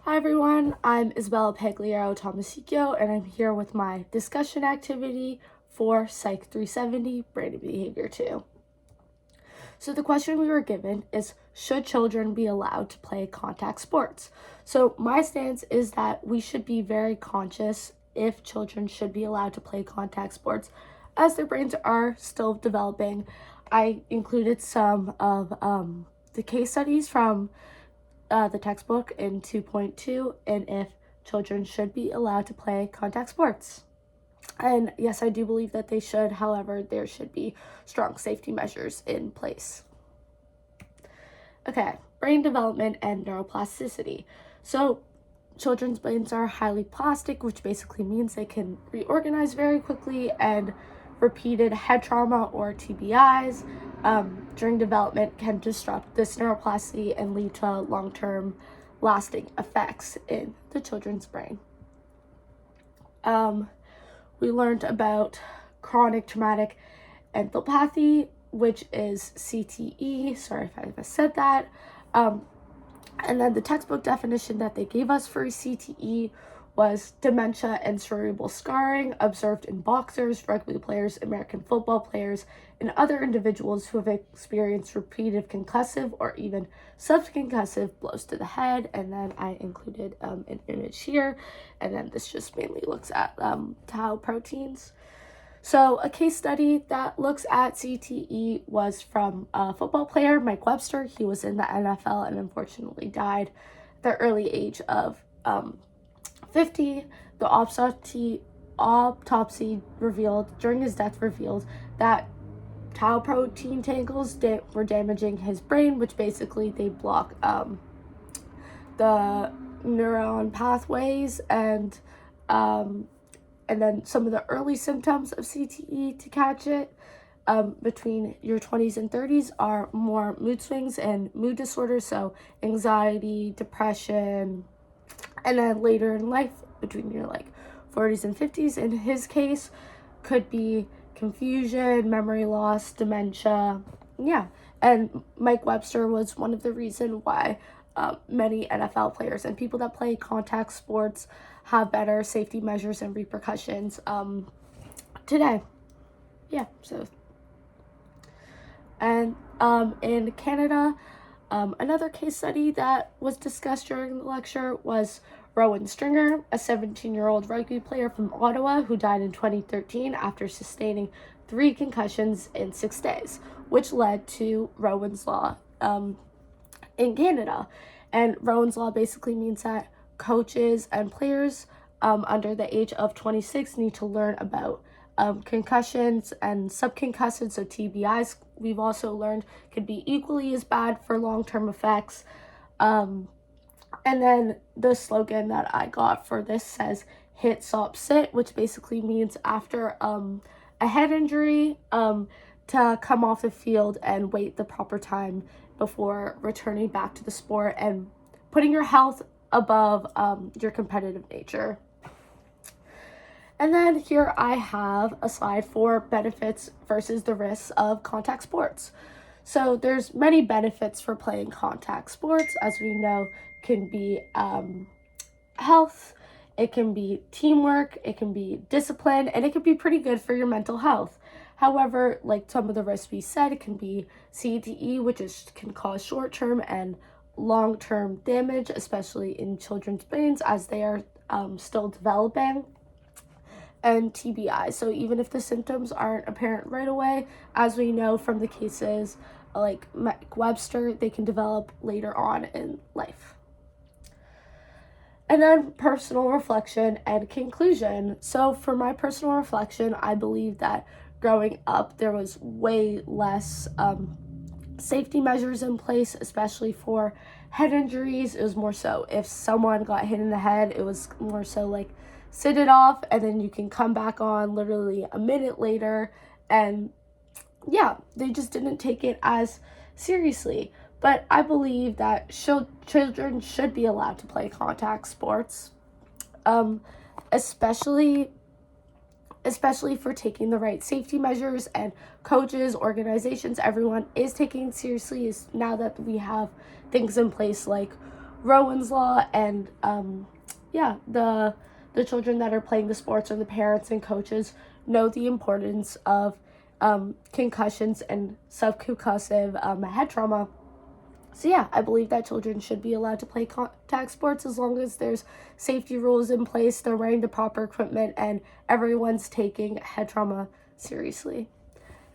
Hi everyone, I'm Isabella Pagliaro Tomasicchio, and I'm here with my discussion activity for Psych 370, Brain and Behavior 2. So the question we were given is, should children be allowed to play contact sports? So my stance is that we should be very conscious if children should be allowed to play contact sports, as their brains are still developing. I included some of the case studies from the textbook in 2.2 and if children should be allowed to play contact sports. And yes, I do believe that they should. However, there should be strong safety measures in place. Okay, brain development and neuroplasticity. So children's brains are highly plastic, which basically means they can reorganize very quickly, and repeated head trauma or TBIs during development can disrupt this neuroplasticity and lead to long-term lasting effects in the children's brain. We learned about chronic traumatic encephalopathy, which is CTE. Sorry if I said that. And then the textbook definition that they gave us for CTE was dementia and cerebral scarring observed in boxers, rugby players, American football players, and other individuals who have experienced repeated concussive or even subconcussive blows to the head. And then I included an image here, and then this just mainly looks at tau proteins. So a case study that looks at CTE was from a football player, Mike Webster. He was in the NFL and unfortunately died at the early age of 50. The autopsy revealed during his death that tau protein tangles were damaging his brain, which basically they block the neuron pathways, and then some of the early symptoms of CTE to catch it between your 20s and 30s are more mood swings and mood disorders, so anxiety, depression, and then later in life between your 40s and 50s in his case could be confusion, memory loss, dementia. Yeah, and Mike Webster was one of the reasons why many NFL players and people that play contact sports have better safety measures and repercussions today. Yeah, so. And in Canada, another case study that was discussed during the lecture was Rowan Stringer, a 17-year-old rugby player from Ottawa who died in 2013 after sustaining 3 concussions in 6 days, which led to Rowan's Law in Canada. And Rowan's Law basically means that coaches and players under the age of 26 need to learn about concussions and subconcussive, so TBIs, we've also learned could be equally as bad for long-term effects. And then the slogan that I got for this says hit, stop, sit, which basically means after a head injury to come off the field and wait the proper time before returning back to the sport and putting your health above your competitive nature. And then here I have a slide for benefits versus the risks of contact sports. So there's many benefits for playing contact sports, as we know, can be health, it can be teamwork, it can be discipline, and it can be pretty good for your mental health. However, like some of the risks we said, it can be CTE, which can cause short-term and long-term damage, especially in children's brains as they are still developing, and TBI. So even if the symptoms aren't apparent right away, as we know from the cases like Mike Webster, they can develop later on in life. And then personal reflection and conclusion. So for my personal reflection, I believe that growing up, there was way less safety measures in place, especially for head injuries. It was more so if someone got hit in the head, it was more so sit it off and then you can come back on literally a minute later. And yeah, they just didn't take it as seriously. But I believe that children should be allowed to play contact sports, especially for taking the right safety measures, and coaches, organizations, everyone is taking it seriously now that we have things in place like Rowan's Law, and yeah, the children that are playing the sports or the parents and coaches know the importance of concussions and subconcussive head trauma. So yeah, I believe that children should be allowed to play contact sports as long as there's safety rules in place, they're wearing the proper equipment, and everyone's taking head trauma seriously.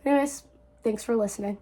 Anyways, thanks for listening.